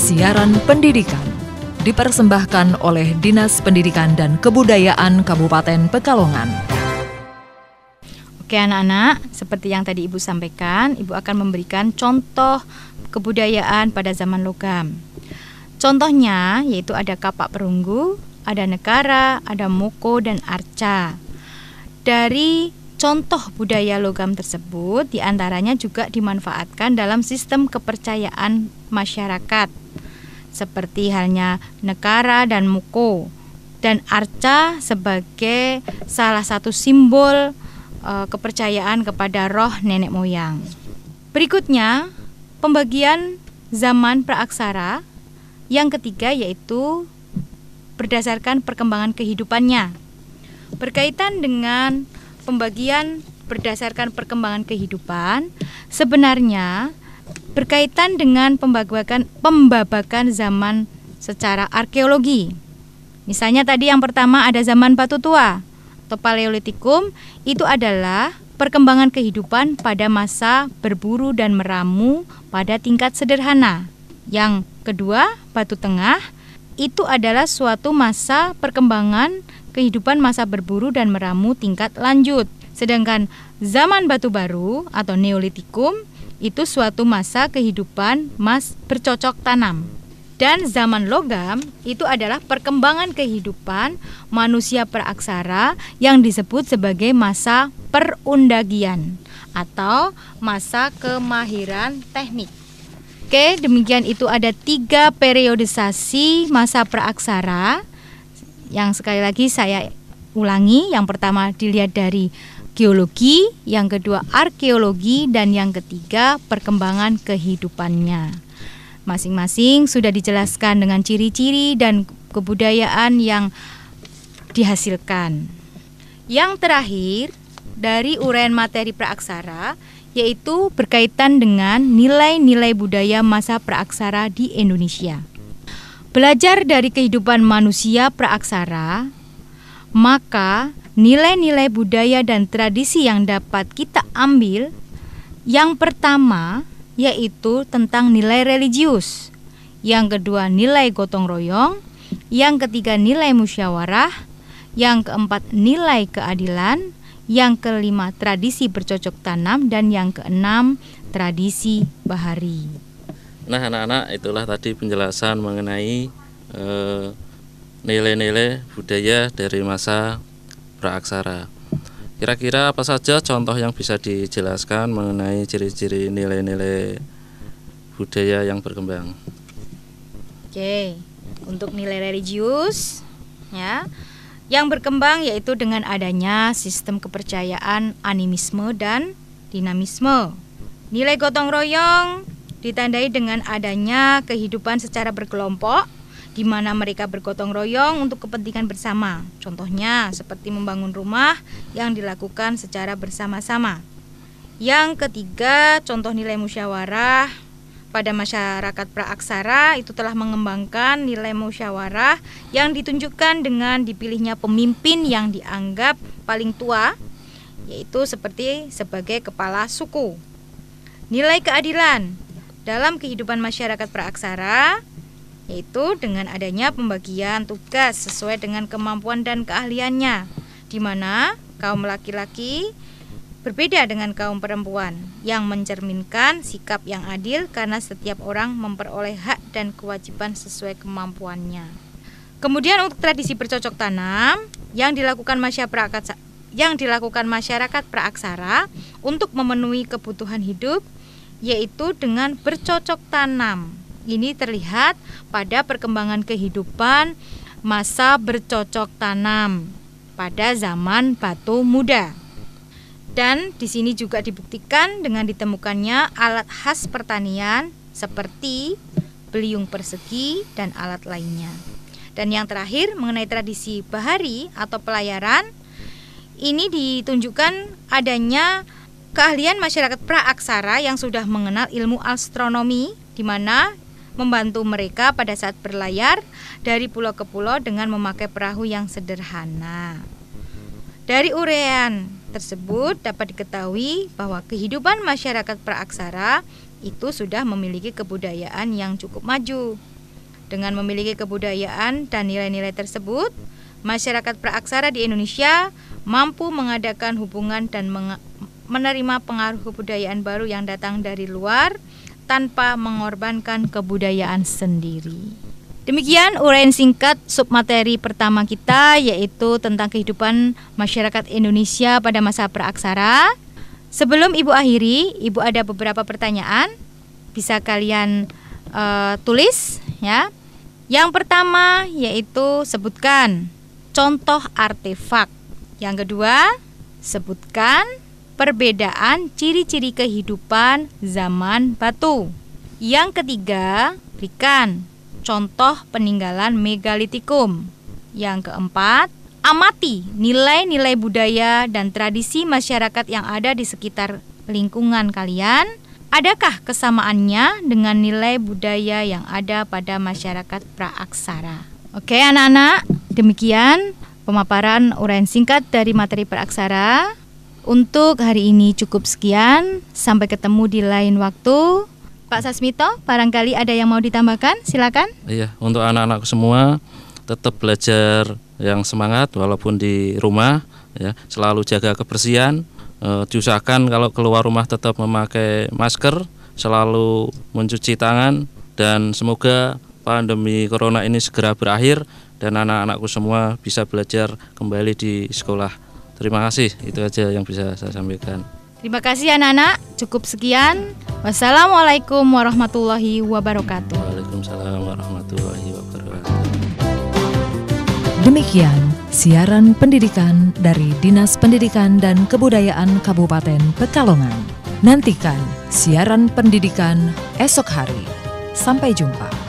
Siaran pendidikan dipersembahkan oleh Dinas Pendidikan dan Kebudayaan Kabupaten Pekalongan. Oke anak-anak, seperti yang tadi Ibu sampaikan, Ibu akan memberikan contoh kebudayaan pada zaman logam. Contohnya yaitu ada kapak perunggu, ada nekara, ada moko, dan arca. Dari contoh budaya logam tersebut, diantaranya juga dimanfaatkan dalam sistem kepercayaan masyarakat, seperti halnya nekara dan moko, dan arca sebagai salah satu simbol kepercayaan kepada roh nenek moyang. Berikutnya, pembagian zaman praaksara. Yang ketiga yaitu berdasarkan perkembangan kehidupannya. Berkaitan dengan pembagian berdasarkan perkembangan kehidupan, sebenarnya berkaitan dengan pembabakan zaman secara arkeologi. Misalnya tadi yang pertama ada zaman batu tua atau Paleolitikum, itu adalah perkembangan kehidupan pada masa berburu dan meramu pada tingkat sederhana. Yang kedua, batu tengah, itu adalah suatu masa perkembangan kehidupan masa berburu dan meramu tingkat lanjut. Sedangkan zaman batu baru atau Neolitikum itu suatu masa kehidupan bercocok tanam. Dan zaman logam itu adalah perkembangan kehidupan manusia praaksara yang disebut sebagai masa perundagian atau masa kemahiran teknik. Oke, demikian itu ada 3 periodisasi masa praaksara yang sekali lagi saya ulangi. Yang pertama dilihat dari geologi, yang kedua arkeologi, dan yang ketiga perkembangan kehidupannya. Masing-masing sudah dijelaskan dengan ciri-ciri dan kebudayaan yang dihasilkan. Yang terakhir dari uraian materi praaksara yaitu berkaitan dengan nilai-nilai budaya masa praaksara di Indonesia. Belajar dari kehidupan manusia praaksara, maka nilai-nilai budaya dan tradisi yang dapat kita ambil, yang pertama yaitu tentang nilai religius, yang kedua nilai gotong royong, yang ketiga nilai musyawarah, yang keempat nilai keadilan, yang kelima tradisi bercocok tanam, dan yang keenam tradisi bahari. Nah anak-anak, itulah tadi penjelasan mengenai nilai-nilai budaya dari masa praaksara. Kira-kira apa saja contoh yang bisa dijelaskan mengenai ciri-ciri nilai-nilai budaya yang berkembang? Oke, untuk nilai religius ya, yang berkembang yaitu dengan adanya sistem kepercayaan animisme dan dinamisme. Nilai gotong royong ditandai dengan adanya kehidupan secara berkelompok, di mana mereka bergotong royong untuk kepentingan bersama. Contohnya seperti membangun rumah yang dilakukan secara bersama-sama. Yang ketiga, contoh nilai musyawarah. Pada masyarakat praaksara itu telah mengembangkan nilai musyawarah yang ditunjukkan dengan dipilihnya pemimpin yang dianggap paling tua, yaitu seperti sebagai kepala suku. Nilai keadilan dalam kehidupan masyarakat praaksara yaitu dengan adanya pembagian tugas sesuai dengan kemampuan dan keahliannya, di mana kaum laki-laki berbeda dengan kaum perempuan, yang mencerminkan sikap yang adil karena setiap orang memperoleh hak dan kewajiban sesuai kemampuannya. Kemudian untuk tradisi bercocok tanam yang dilakukan masyarakat praaksara untuk memenuhi kebutuhan hidup, yaitu dengan bercocok tanam. Ini terlihat pada perkembangan kehidupan masa bercocok tanam pada zaman batu muda. Dan di sini juga dibuktikan dengan ditemukannya alat khas pertanian seperti beliung persegi dan alat lainnya. Dan yang terakhir mengenai tradisi bahari atau pelayaran, ini ditunjukkan adanya keahlian masyarakat praaksara yang sudah mengenal ilmu astronomi, di mana membantu mereka pada saat berlayar dari pulau ke pulau dengan memakai perahu yang sederhana. Dari uraian tersebut dapat diketahui bahwa kehidupan masyarakat praaksara itu sudah memiliki kebudayaan yang cukup maju. Dengan memiliki kebudayaan dan nilai-nilai tersebut, masyarakat praaksara di Indonesia mampu mengadakan hubungan dan menerima pengaruh kebudayaan baru yang datang dari luar tanpa mengorbankan kebudayaan sendiri. Demikian uraian singkat submateri pertama kita, yaitu tentang kehidupan masyarakat Indonesia pada masa praaksara. Sebelum Ibu akhiri, Ibu ada beberapa pertanyaan, bisa kalian tulis ya. Yang pertama yaitu sebutkan contoh artefak. Yang kedua, sebutkan perbedaan ciri-ciri kehidupan zaman batu. Yang ketiga, berikan contoh peninggalan megalitikum. Yang keempat, amati nilai-nilai budaya dan tradisi masyarakat yang ada di sekitar lingkungan kalian. Adakah kesamaannya dengan nilai budaya yang ada pada masyarakat praaksara? Oke anak-anak, demikian pemaparan uraian singkat dari materi praaksara. Untuk hari ini cukup sekian, sampai ketemu di lain waktu. Pak Sasmito, barangkali ada yang mau ditambahkan, silakan. Iya, untuk anak-anakku semua tetap belajar yang semangat walaupun di rumah ya, selalu jaga kebersihan, diusahakan kalau keluar rumah tetap memakai masker, selalu mencuci tangan, dan semoga pandemi corona ini segera berakhir dan anak-anakku semua bisa belajar kembali di sekolah. Terima kasih, itu aja yang bisa saya sampaikan. Terima kasih anak-anak, cukup sekian. Wassalamualaikum warahmatullahi wabarakatuh. Waalaikumsalam warahmatullahi wabarakatuh. Demikian siaran pendidikan dari Dinas Pendidikan dan Kebudayaan Kabupaten Pekalongan. Nantikan siaran pendidikan esok hari. Sampai jumpa.